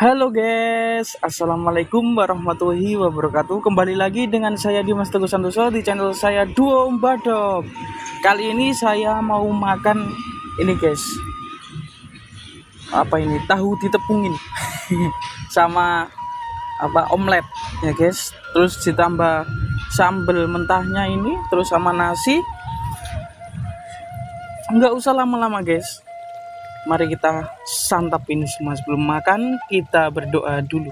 Halo guys, Assalamualaikum warahmatullahi wabarakatuh. Kembali lagi dengan saya Dimas Teguh Santoso di channel saya Duo Mbadok. Kali ini saya mau makan ini guys. Apa ini? Tahu ditepungin sama omelet ya guys. Terus ditambah sambal mentahnya ini, terus sama nasi. Nggak usah lama-lama guys. Mari kita santap ini semua. Sebelum makan kita berdoa dulu.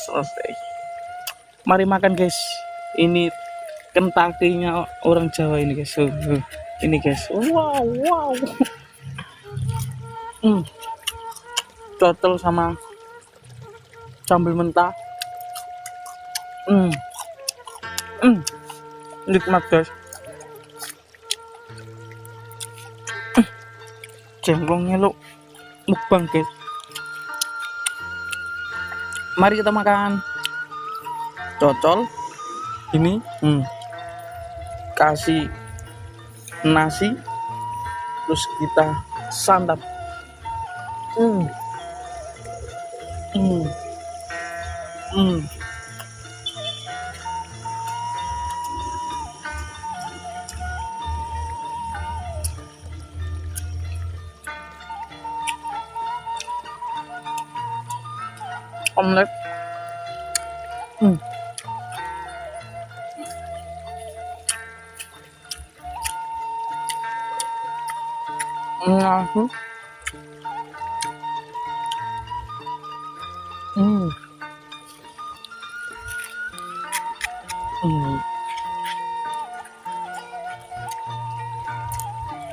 Selesai. Mari makan guys. Ini kentakinya orang Jawa ini guys. Ini guys. Wow. Cocol sama sambal mentah. Nikmat guys. Jengkolnya lo mukbang guys. Mari kita makan. Cocol ini kasih nasi, terus kita santap. Omelet. Nasi.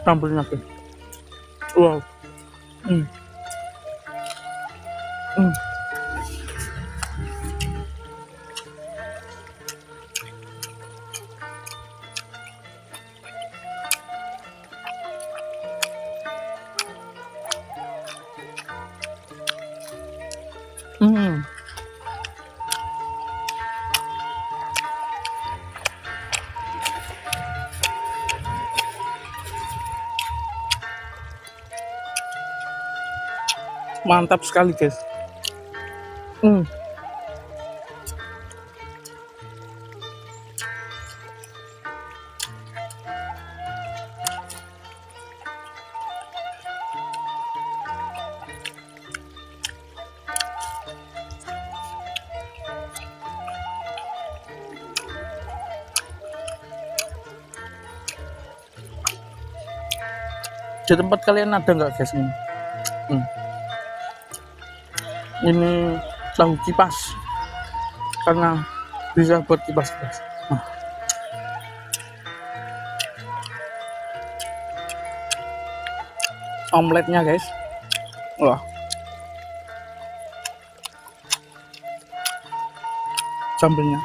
Sambalnya tuh. Wow. Mantap sekali guys. Di tempat kalian ada nggak guys ini? Ini tahu kipas karena bisa buat kipas guys. Omeletnya guys. Wah. Sambelnya.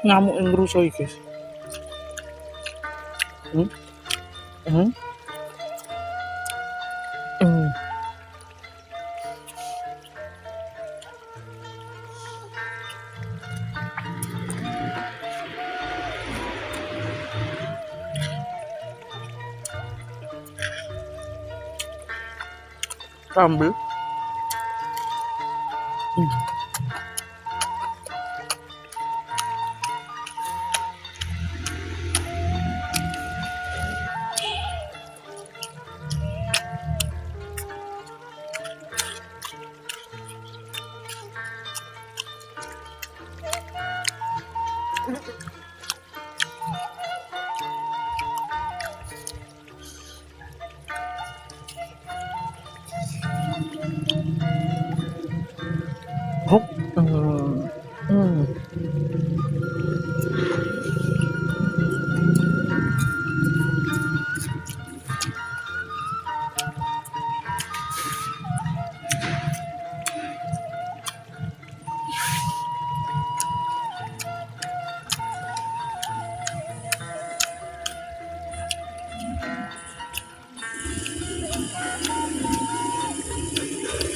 Ngamuk yang ngerusoi guys. Sambal. Hop.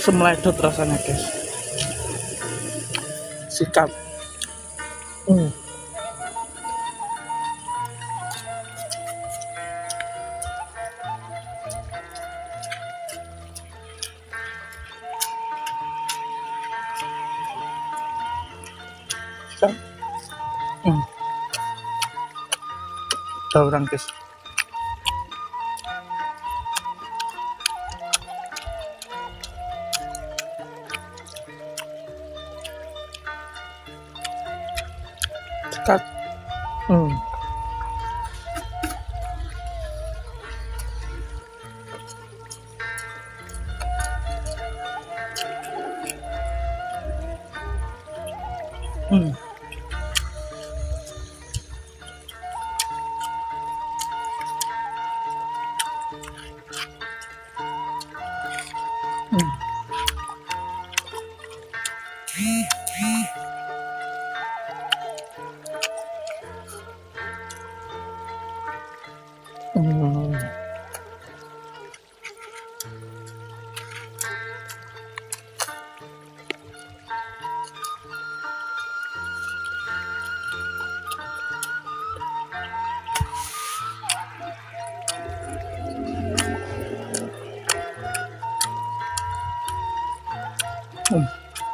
semeledot rasanya guys. Sikat. Hmm. Hmm. Orang guys. Sikat. Hmm. Hmm. Hmm. Hmm.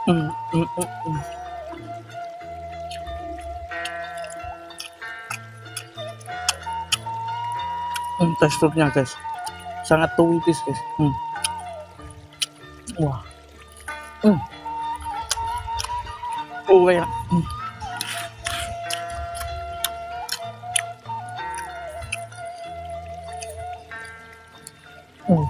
Hmm. Hmm. Hmm. Hmm. Teksturnya guys sangat tuitis guys. Wah. Hmm. Oh enak. Hmm. Hmm.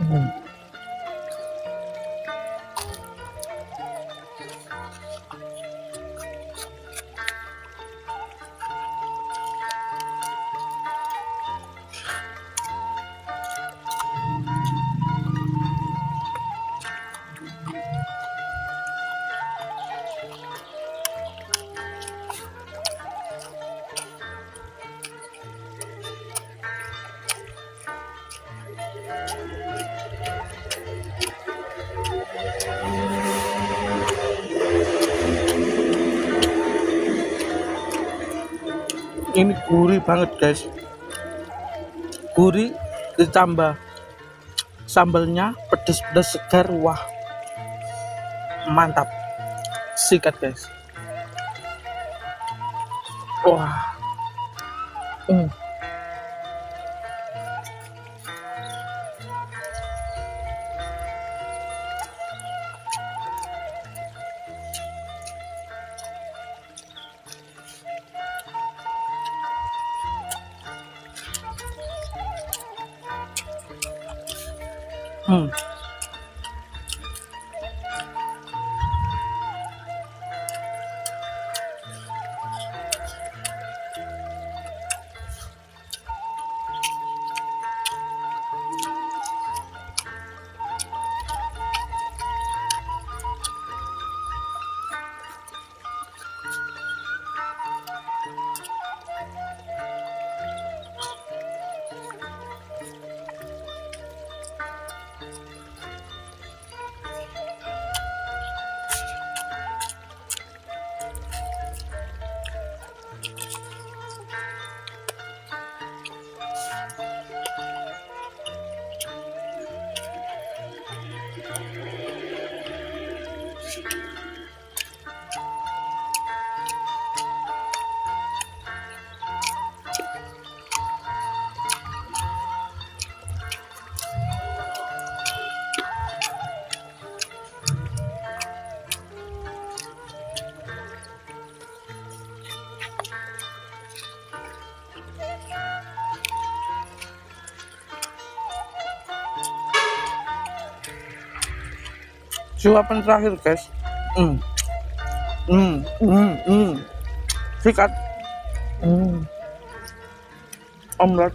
Hmm. Ini gurih banget guys, gurih ditambah sambalnya pedas-pedas segar. Wah mantap. Sikat guys. Wah. Hmm. Hmm. Suapan terakhir guys. Hmm. Sikat. Omelet.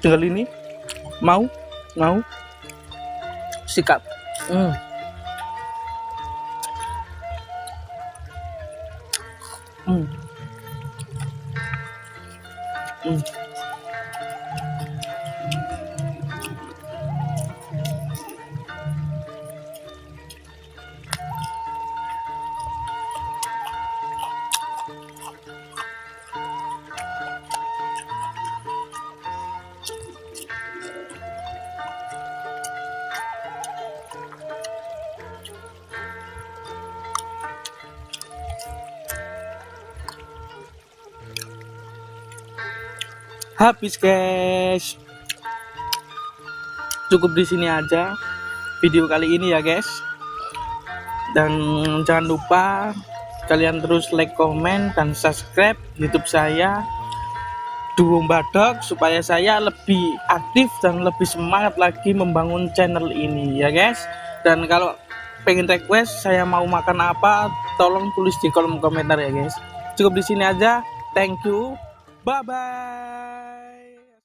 Tinggal ini mau sikat. Habis guys. Cukup di sini aja video kali ini ya guys. Dan jangan lupa kalian terus like, komen, dan subscribe YouTube saya Duo Mbadog supaya saya lebih aktif dan lebih semangat lagi membangun channel ini ya guys. Dan kalau pengen request saya mau makan apa, tolong tulis di kolom komentar ya guys. Cukup di sini aja. Thank you. Bye bye.